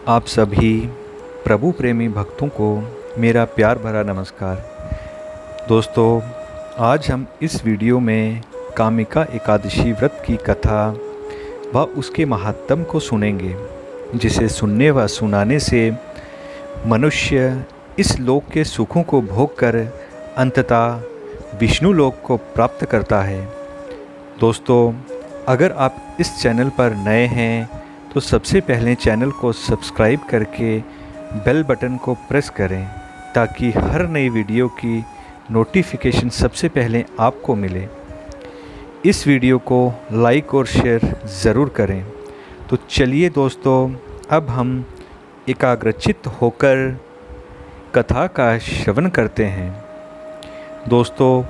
आप सभी प्रभु प्रेमी भक्तों को मेरा प्यार भरा नमस्कार। दोस्तों, आज हम इस वीडियो में कामिका एकादशी व्रत की कथा व उसके महात्म को सुनेंगे, जिसे सुनने व सुनाने से मनुष्य इस लोक के सुखों को भोग कर अंततः विष्णु लोक को प्राप्त करता है। दोस्तों, अगर आप इस चैनल पर नए हैं तो सबसे पहले चैनल को सब्सक्राइब करके बेल बटन को प्रेस करें ताकि हर नई वीडियो की नोटिफिकेशन सबसे पहले आपको मिले। इस वीडियो को लाइक और शेयर ज़रूर करें। तो चलिए दोस्तों, अब हम एकाग्रचित्त होकर कथा का श्रवण करते हैं। दोस्तों,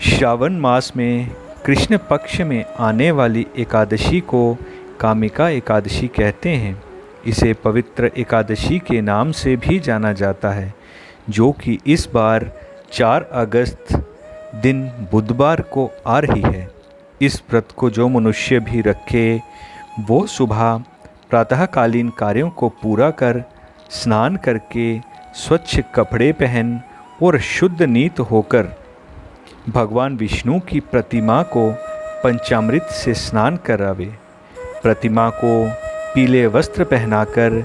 श्रावण मास में कृष्ण पक्ष में आने वाली एकादशी को कामिका एकादशी कहते हैं। इसे पवित्र एकादशी के नाम से भी जाना जाता है, जो कि इस बार 4 अगस्त दिन बुधवार को आ रही है। इस व्रत को जो मनुष्य भी रखे वो सुबह प्रातःकालीन कार्यों को पूरा कर स्नान करके स्वच्छ कपड़े पहन और शुद्ध नीत होकर भगवान विष्णु की प्रतिमा को पंचामृत से स्नान करावे। प्रतिमा को पीले वस्त्र पहनाकर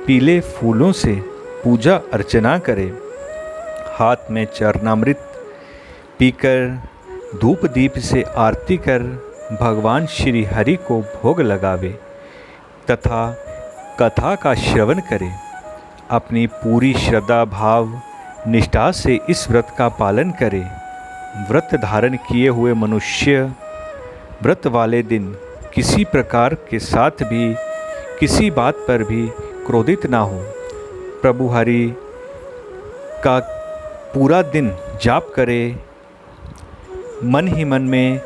पीले फूलों से पूजा अर्चना करे। हाथ में चरणामृत पीकर धूप दीप से आरती कर भगवान श्री हरि को भोग लगावे तथा कथा का श्रवण करे। अपनी पूरी श्रद्धा भाव निष्ठा से इस व्रत का पालन करे। व्रत धारण किए हुए मनुष्य व्रत वाले दिन किसी प्रकार के साथ भी किसी बात पर भी क्रोधित ना हो। प्रभु हरि का पूरा दिन जाप करे, मन ही मन में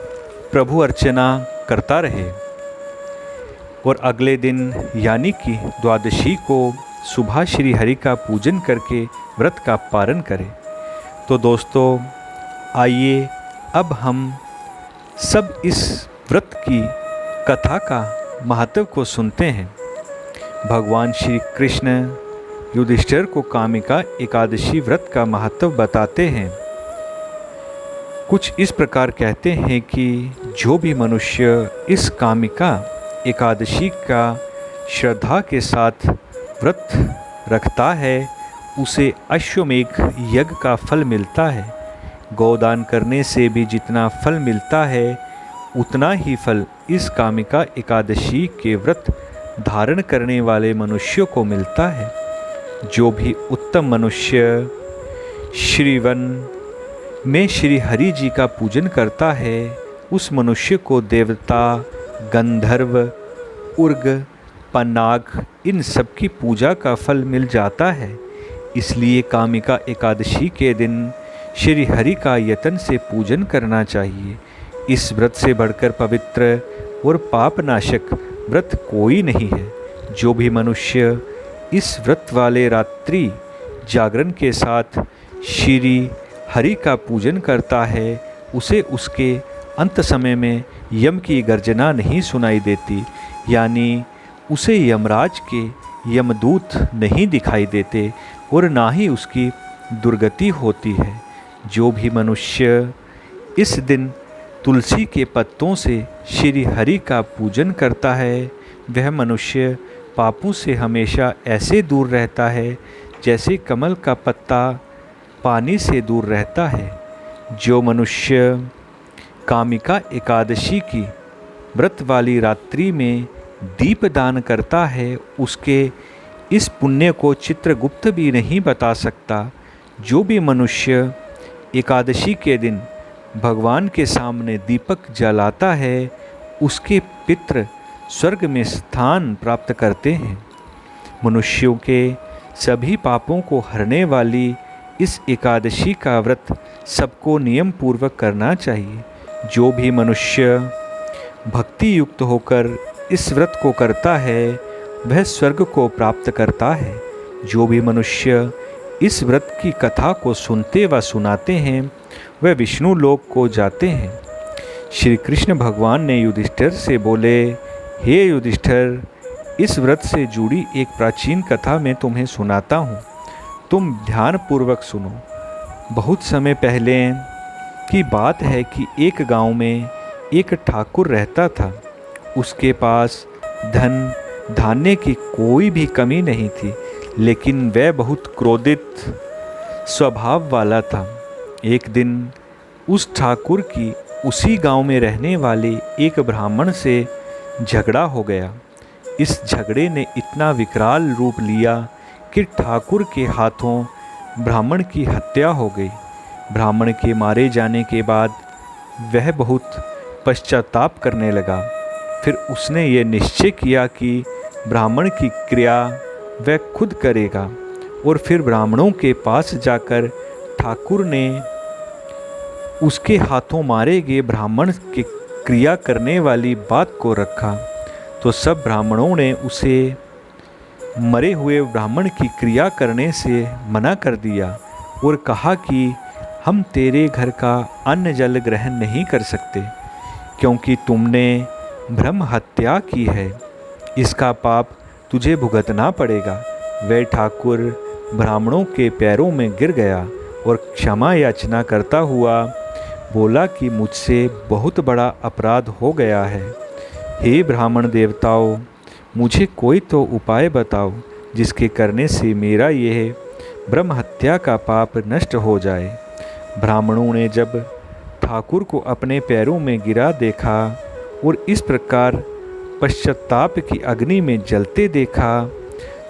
प्रभु अर्चना करता रहे और अगले दिन यानी कि द्वादशी को सुबह श्री हरि का पूजन करके व्रत का पारण करे। तो दोस्तों, आइए अब हम सब इस व्रत की कथा का महत्व को सुनते हैं। भगवान श्री कृष्ण युधिष्ठिर को कामिका एकादशी व्रत का महत्व बताते हैं। कुछ इस प्रकार कहते हैं कि जो भी मनुष्य इस कामिका एकादशी का श्रद्धा के साथ व्रत रखता है उसे अश्वमेघ यज्ञ का फल मिलता है। गोदान करने से भी जितना फल मिलता है उतना ही फल इस कामिका एकादशी के व्रत धारण करने वाले मनुष्यों को मिलता है। जो भी उत्तम मनुष्य श्रीवन में श्री हरि जी का पूजन करता है उस मनुष्य को देवता, गंधर्व, उर्ग, पन्नाग इन सब की पूजा का फल मिल जाता है। इसलिए कामिका एकादशी के दिन श्री हरि का यत्न से पूजन करना चाहिए। इस व्रत से बढ़कर पवित्र और पापनाशक व्रत कोई नहीं है। जो भी मनुष्य इस व्रत वाले रात्रि जागरण के साथ श्री हरि का पूजन करता है उसे उसके अंत समय में यम की गर्जना नहीं सुनाई देती, यानी उसे यमराज के यमदूत नहीं दिखाई देते और ना ही उसकी दुर्गति होती है। जो भी मनुष्य इस दिन तुलसी के पत्तों से श्री हरि का पूजन करता है वह मनुष्य पापों से हमेशा ऐसे दूर रहता है जैसे कमल का पत्ता पानी से दूर रहता है। जो मनुष्य कामिका एकादशी की व्रत वाली रात्रि में दीप दान करता है उसके इस पुण्य को चित्रगुप्त भी नहीं बता सकता। जो भी मनुष्य एकादशी के दिन भगवान के सामने दीपक जलाता है उसके पितृ स्वर्ग में स्थान प्राप्त करते हैं। मनुष्यों के सभी पापों को हरने वाली इस एकादशी का व्रत सबको नियम पूर्वक करना चाहिए। जो भी मनुष्य भक्ति युक्त होकर इस व्रत को करता है वह स्वर्ग को प्राप्त करता है। जो भी मनुष्य इस व्रत की कथा को सुनते व सुनाते हैं वह विष्णु लोक को जाते हैं। श्री कृष्ण भगवान ने युधिष्ठिर से बोले, हे युधिष्ठिर, इस व्रत से जुड़ी एक प्राचीन कथा मैं तुम्हें सुनाता हूँ, तुम ध्यानपूर्वक सुनो। बहुत समय पहले की बात है कि एक गांव में एक ठाकुर रहता था। उसके पास धन धान्य की कोई भी कमी नहीं थी, लेकिन वह बहुत क्रोधित स्वभाव वाला था। एक दिन उस ठाकुर की उसी गांव में रहने वाले एक ब्राह्मण से झगड़ा हो गया। इस झगड़े ने इतना विकराल रूप लिया कि ठाकुर के हाथों ब्राह्मण की हत्या हो गई। ब्राह्मण के मारे जाने के बाद वह बहुत पश्चाताप करने लगा। फिर उसने ये निश्चय किया कि ब्राह्मण की क्रिया वह खुद करेगा, और फिर ब्राह्मणों के पास जाकर ठाकुर ने उसके हाथों मारे गए ब्राह्मण की क्रिया करने वाली बात को रखा। तो सब ब्राह्मणों ने उसे मरे हुए ब्राह्मण की क्रिया करने से मना कर दिया और कहा कि हम तेरे घर का अन्न जल ग्रहण नहीं कर सकते, क्योंकि तुमने ब्रह्म हत्या की है। इसका पाप तुझे भुगतना पड़ेगा। वह ठाकुर ब्राह्मणों के पैरों में गिर गया और क्षमा याचना करता हुआ बोला कि मुझसे बहुत बड़ा अपराध हो गया है। हे ब्राह्मण देवताओं, मुझे कोई तो उपाय बताओ जिसके करने से मेरा यह ब्रह्म हत्या का पाप नष्ट हो जाए। ब्राह्मणों ने जब ठाकुर को अपने पैरों में गिरा देखा और इस प्रकार पश्चाताप की अग्नि में जलते देखा,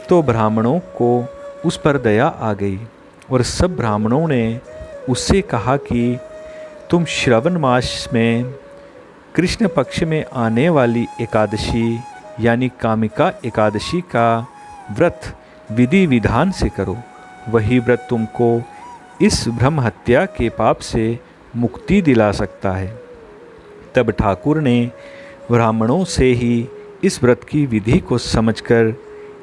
तो ब्राह्मणों को उस पर दया आ गई और सब ब्राह्मणों ने उससे कहा कि तुम श्रवण मास में कृष्ण पक्ष में आने वाली एकादशी यानी कामिका एकादशी का व्रत विधि विधान से करो। वही व्रत तुमको इस ब्रह्म हत्या के पाप से मुक्ति दिला सकता है। तब ठाकुर ने ब्राह्मणों से ही इस व्रत की विधि को समझकर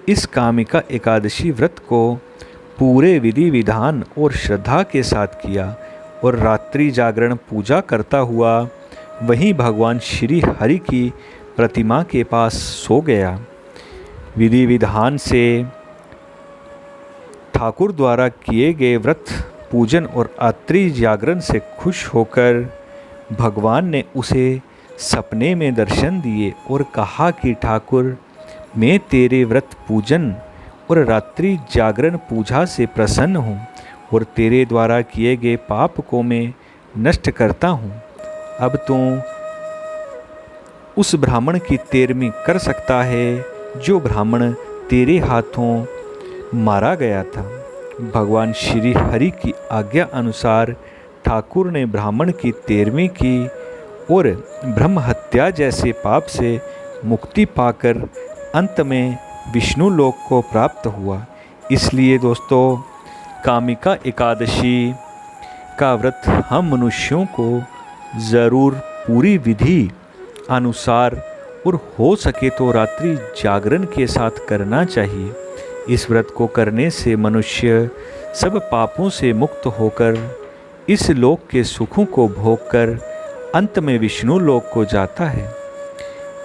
इस कामिका एकादशी व्रत को पूरे विधि विधान और श्रद्धा के साथ किया और रात्रि जागरण पूजा करता हुआ वहीं भगवान श्री हरि की प्रतिमा के पास सो गया। विधि विधान से ठाकुर द्वारा किए गए व्रत पूजन और रात्रि जागरण से खुश होकर भगवान ने उसे सपने में दर्शन दिए और कहा कि ठाकुर, मैं तेरे व्रत पूजन और रात्रि जागरण पूजा से प्रसन्न हूँ और तेरे द्वारा किए गए पाप को मैं नष्ट करता हूँ। अब तू उस ब्राह्मण की तेरवी कर सकता है जो ब्राह्मण तेरे हाथों मारा गया था। भगवान श्री हरि की आज्ञा अनुसार ठाकुर ने ब्राह्मण की तेरवी की और ब्रह्म हत्या जैसे पाप से मुक्ति पाकर अंत में विष्णु लोक को प्राप्त हुआ। इसलिए दोस्तों, कामिका एकादशी का व्रत हम मनुष्यों को ज़रूर पूरी विधि अनुसार और हो सके तो रात्रि जागरण के साथ करना चाहिए। इस व्रत को करने से मनुष्य सब पापों से मुक्त होकर इस लोक के सुखों को भोगकर अंत में विष्णु लोक को जाता है।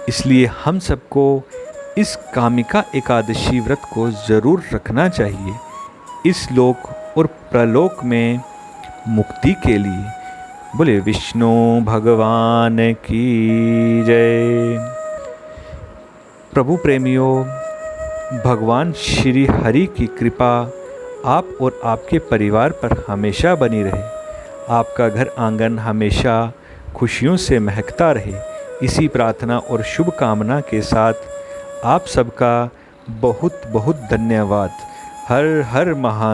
इसलिए हम सबको इस कामिका एकादशी व्रत को ज़रूर रखना चाहिए, इस लोक और प्रलोक में मुक्ति के लिए। बोले विष्णु भगवान की जय। प्रभु प्रेमियों, भगवान श्री हरि की कृपा आप और आपके परिवार पर हमेशा बनी रहे। आपका घर आंगन हमेशा खुशियों से महकता रहे। इसी प्रार्थना और शुभ कामना के साथ आप सबका बहुत बहुत धन्यवाद। हर हर महादेव।